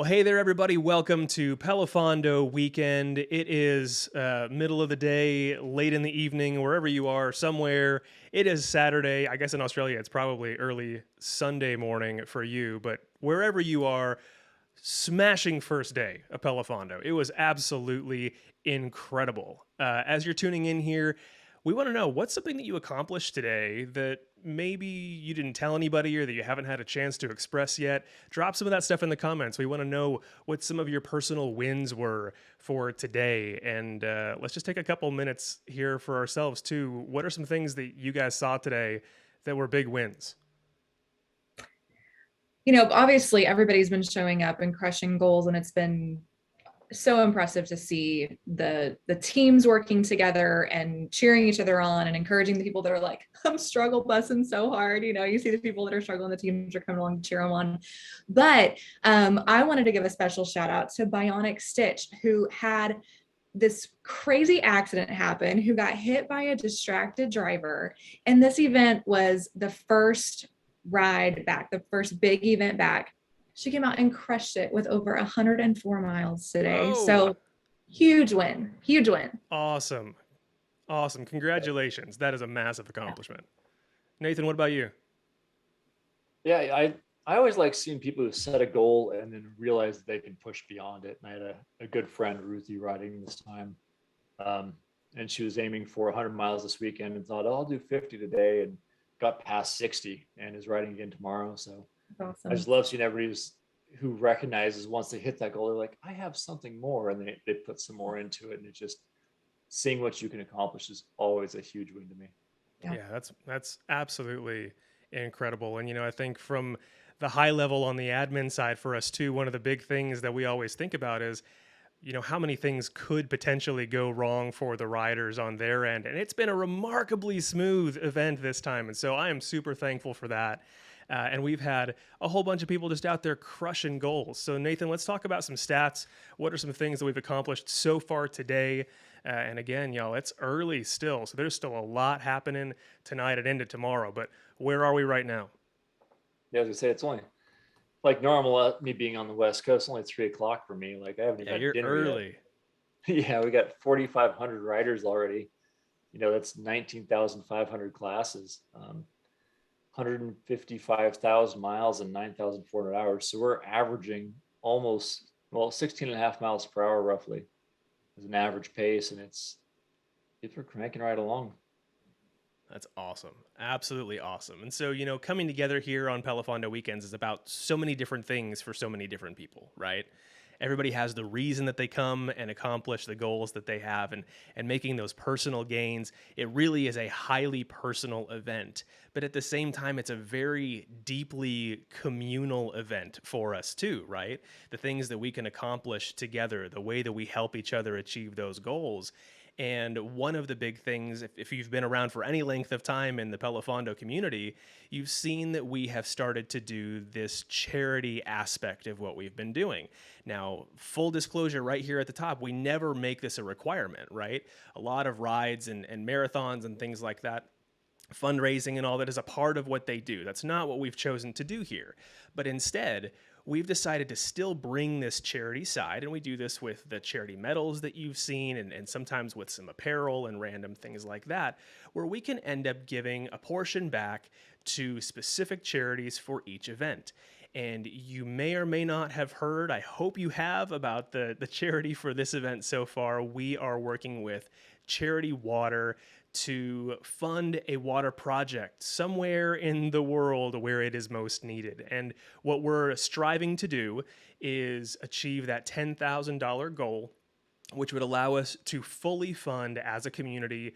Well, hey there, everybody. Welcome to PeloFondo weekend. It is middle of the day, late in the evening, wherever you are, somewhere. It is Saturday. I guess in Australia, it's probably early Sunday morning for you, but wherever you are, smashing first day of PeloFondo. It was absolutely incredible. As you're tuning in here, we want to know what's something that you accomplished today that maybe you didn't tell anybody or that you haven't had a chance to express yet. Drop some of that stuff in the comments. We want to know what some of your personal wins were for today. And let's just take a couple minutes here for ourselves, too. What are some things that you guys saw today that were big wins? Obviously everybody's been showing up and crushing goals, and it's been so impressive to see the teams working together and cheering each other on and encouraging the people that are like, I'm struggle bussing so hard. You see the people that are struggling, the teams are coming along to cheer them on. But I wanted to give a special shout out to Bionic Stitch, who had this crazy accident happen, who got hit by a distracted driver. And this event was the first ride back, the first big event back. She came out and crushed it with over 104 miles today. Whoa. So huge win, huge win. Awesome. Awesome. Congratulations. That is a massive accomplishment. Nathan, what about you? Yeah, I always like seeing people who set a goal and then realize that they can push beyond it. And I had a good friend, Ruthie, riding this time. Um, and she was aiming for 100 miles this weekend and thought, oh, I'll do 50 today, and got past 60 and is riding again tomorrow. So That's I awesome. just love seeing everybody who recognizes once they hit that goal, they're like, I have something more. And they put some more into it. And it just seeing what you can accomplish is always a huge win to me. Yeah. Yeah, that's absolutely incredible. And I think from the high level on the admin side for us too, one of the big things that we always think about is, how many things could potentially go wrong for the riders on their end. And it's been a remarkably smooth event this time. And so I am super thankful for that. And we've had a whole bunch of people just out there crushing goals. So, Nathan, let's talk about some stats. What are some things that we've accomplished so far today? And again, y'all, it's early still. So there's still a lot happening tonight and into tomorrow. But where are we right now? Yeah, as I say, it's only like normal, me being on the West Coast, only 3 o'clock for me. Like I haven't even Yeah, had you're dinner yet. early. Yeah, we got 4,500 riders already. That's 19,500 classes, 155,000 miles and 9,400 hours. So we're averaging almost, well, 16 and a half miles per hour roughly as an average pace. And it's we're cranking right along. That's awesome. Absolutely awesome. And so, coming together here on Pelafondo weekends is about so many different things for so many different people, right? Everybody has the reason that they come and accomplish the goals that they have, and making those personal gains. It really is a highly personal event. But at the same time, it's a very deeply communal event for us too, right? The things that we can accomplish together, the way that we help each other achieve those goals. And one of the big things, if you've been around for any length of time in the Pelafondo community, you've seen that we have started to do this charity aspect of what we've been doing. Now, full disclosure right here at the top, we never make this a requirement, right? A lot of rides and marathons and things like that, fundraising and all that is a part of what they do. That's not what we've chosen to do here. But instead, we've decided to still bring this charity side, and we do this with the charity medals that you've seen, and sometimes with some apparel and random things like that, where we can end up giving a portion back to specific charities for each event. And you may or may not have heard, I hope you have, about the charity for this event so far. We are working with Charity Water to fund a water project somewhere in the world where it is most needed. And what we're striving to do is achieve that $10,000 goal, which would allow us to fully fund as a community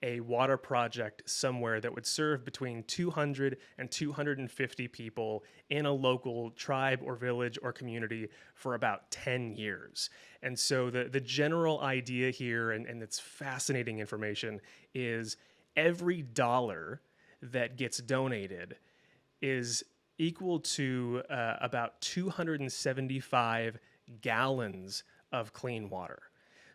a water project somewhere that would serve between 200 and 250 people in a local tribe or village or community for about 10 years. And so the general idea here, and it's fascinating information, is every dollar that gets donated is equal to about 275 gallons of clean water.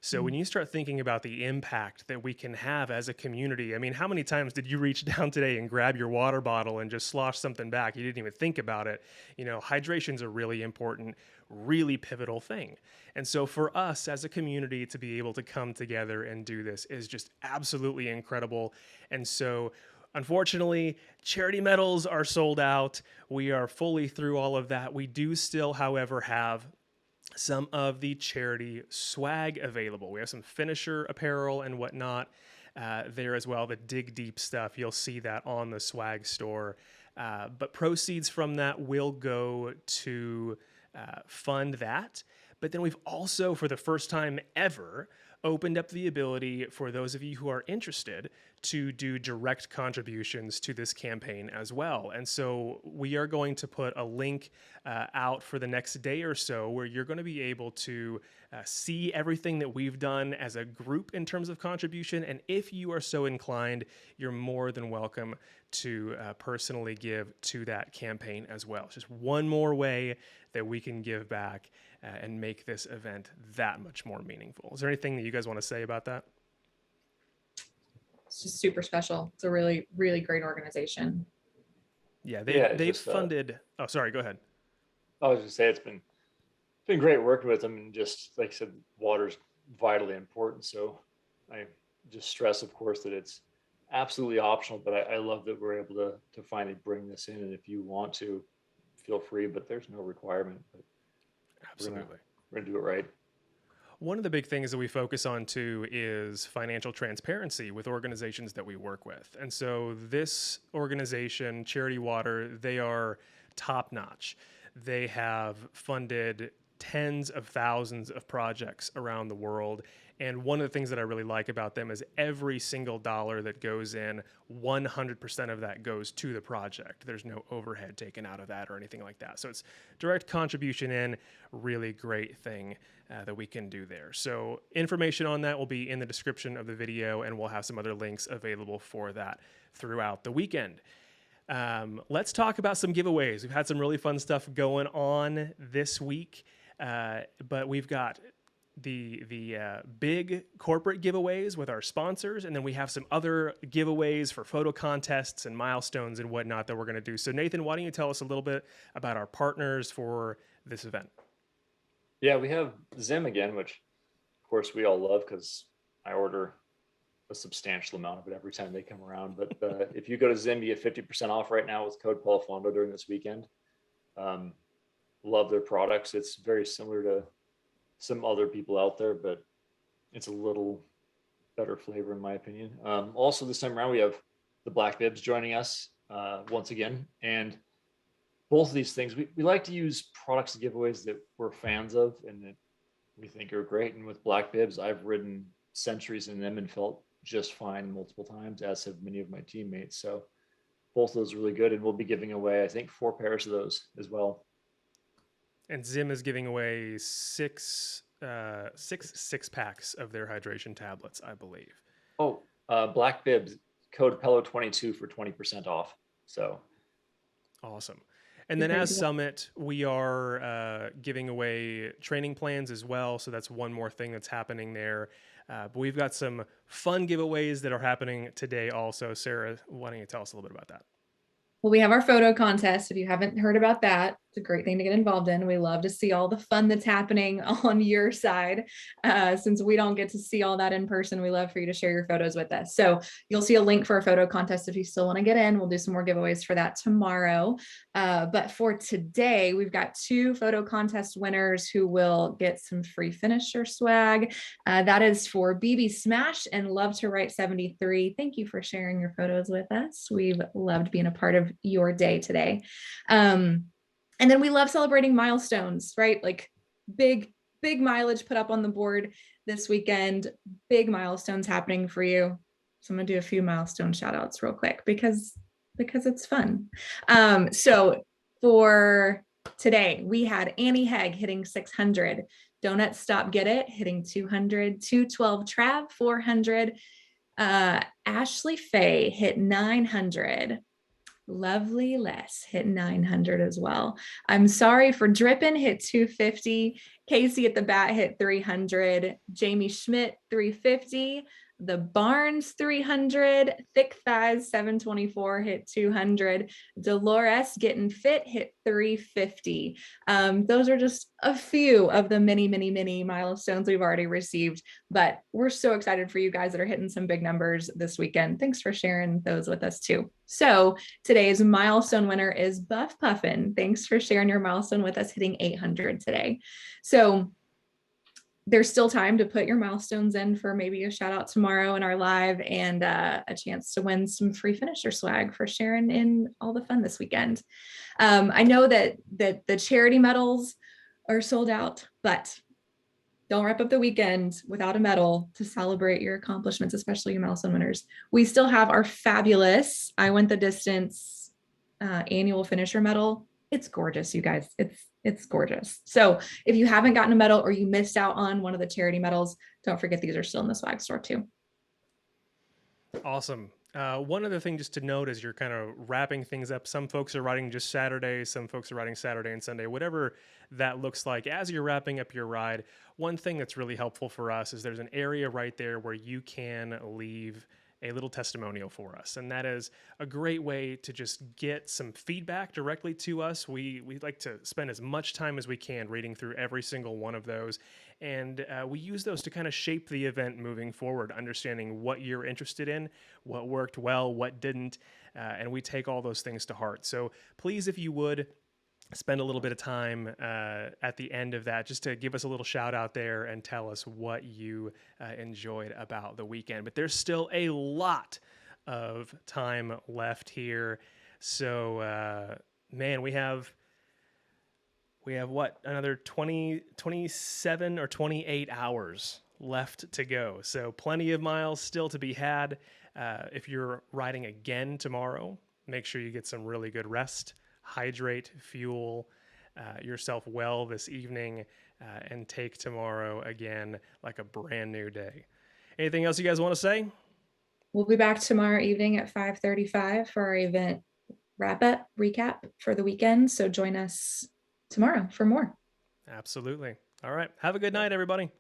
So when you start thinking about the impact that we can have as a community, I mean, how many times did you reach down today and grab your water bottle and just slosh something back? You didn't even think about it. You know, hydration's a really important, really pivotal thing. And so for us as a community to be able to come together and do this is just absolutely incredible. And so unfortunately, charity medals are sold out. We are fully through all of that. We do still, however, have some of the charity swag available. We have some finisher apparel and whatnot there as well. The Dig Deep stuff, you'll see that on the swag store. But proceeds from that will go to fund that. But then we've also, for the first time ever, opened up the ability for those of you who are interested to do direct contributions to this campaign as well. And so we are going to put a link out for the next day or so where you're going to be able to see everything that we've done as a group in terms of contribution. And if you are so inclined, you're more than welcome to personally give to that campaign as well. It's just one more way that we can give back and make this event that much more meaningful. Is there anything that you guys want to say about that? It's just super special. It's a really, really great organization. Yeah, Yeah, it's they've just, funded. Oh, sorry. Go ahead. I was just say it's been great working with them, and just like I said, water's vitally important. So I just stress, of course, that it's absolutely optional, but I love that we're able to finally bring this in. And if you want to, feel free, but there's no requirement. But Absolutely. we're gonna do it right. One of the big things that we focus on too is financial transparency with organizations that we work with. And so this organization, Charity Water, they are top notch. They have funded tens of thousands of projects around the world. And one of the things that I really like about them is every single dollar that goes in, 100% of that goes to the project. There's no overhead taken out of that or anything like that. So it's direct contribution in, really great thing that we can do there. So information on that will be in the description of the video, and we'll have some other links available for that throughout the weekend. Let's talk about some giveaways. We've had some really fun stuff going on this week, but we've got the big corporate giveaways with our sponsors, and then we have some other giveaways for photo contests and milestones and whatnot that we're going to do. So Nathan, why don't you tell us a little bit about our partners for this event? Yeah, we have Zim again, which of course we all love because I order a substantial amount of it every time they come around. But if you go to Zim, you get 50% off right now with code PeloFondo during this weekend. Love their products. It's very similar to some other people out there, but it's a little better flavor in my opinion. Also this time around, we have the Black Bibs joining us once again. And both of these things, we like to use products and giveaways that we're fans of and that we think are great. And with Black Bibs, I've ridden centuries in them and felt just fine multiple times, as have many of my teammates. So both of those are really good. And we'll be giving away, I think, 4 pairs of those as well. And Zim is giving away six packs of their hydration tablets, I believe. Oh, Black Bibs, code PELO22 for 20% off. So awesome. And then as Summit, we are giving away training plans as well. So that's one more thing that's happening there. But we've got some fun giveaways that are happening today also. Sarah, why don't you tell us a little bit about that? Well, we have our photo contest. If you haven't heard about that, it's a great thing to get involved in. We love to see all the fun that's happening on your side. Since we don't get to see all that in person, we love for you to share your photos with us. So you'll see a link for a photo contest if you still want to get in. We'll do some more giveaways for that tomorrow. But for today, we've got 2 photo contest winners who will get some free finisher swag. That is for BB Smash and Love to Write 73. Thank you for sharing your photos with us. We've loved being a part of your day today. And then we love celebrating milestones, right? Like big mileage put up on the board this weekend, big milestones happening for you. So I'm gonna do a few milestone shout outs real quick because it's fun. So for today, we had Annie Hegg hitting 600, Donut Stop Get It hitting 200, 212 Trav 400, Ashley Faye hit 900, Lovely Les hit 900 as well. I'm sorry for Drippin hit 250. Casey at the bat hit 300. Jamie Schmidt 350. The Barnes 300. Thick Thighs 724 hit 200. Dolores Getting Fit hit 350. Those are just a few of the many, many, many milestones we've already received. But we're so excited for you guys that are hitting some big numbers this weekend. Thanks for sharing those with us too. So today's milestone winner is Buff Puffin. Thanks for sharing your milestone with us, hitting 800 today. So there's still time to put your milestones in for maybe a shout out tomorrow in our live and a chance to win some free finisher swag for sharing in all the fun this weekend. I know that the charity medals are sold out, but don't wrap up the weekend without a medal to celebrate your accomplishments, especially your milestone winners. We still have our fabulous I Went the Distance annual finisher medal. It's gorgeous, you guys. It's gorgeous. So if you haven't gotten a medal or you missed out on one of the charity medals, don't forget these are still in the swag store too. Awesome. One other thing just to note as you're kind of wrapping things up, some folks are riding just Saturday, some folks are riding Saturday and Sunday, whatever that looks like. As you're wrapping up your ride, one thing that's really helpful for us is there's an area right there where you can leave a little testimonial for us. And that is a great way to just get some feedback directly to us. We like to spend as much time as we can reading through every single one of those. And we use those to kind of shape the event moving forward, understanding what you're interested in, what worked well, what didn't. And we take all those things to heart. So please, if you would, spend a little bit of time at the end of that just to give us a little shout out there and tell us what you enjoyed about the weekend. But there's still a lot of time left here. So, man, we have what, another 27 or 28 hours left to go. So plenty of miles still to be had. If you're riding again tomorrow, make sure you get some really good rest. Hydrate, fuel yourself well this evening, and take tomorrow again like a brand new day. Anything else you guys want to say? We'll be back tomorrow evening at 5:35 for our event wrap-up recap for the weekend. So join us tomorrow for more. Absolutely. All right. Have a good night, everybody.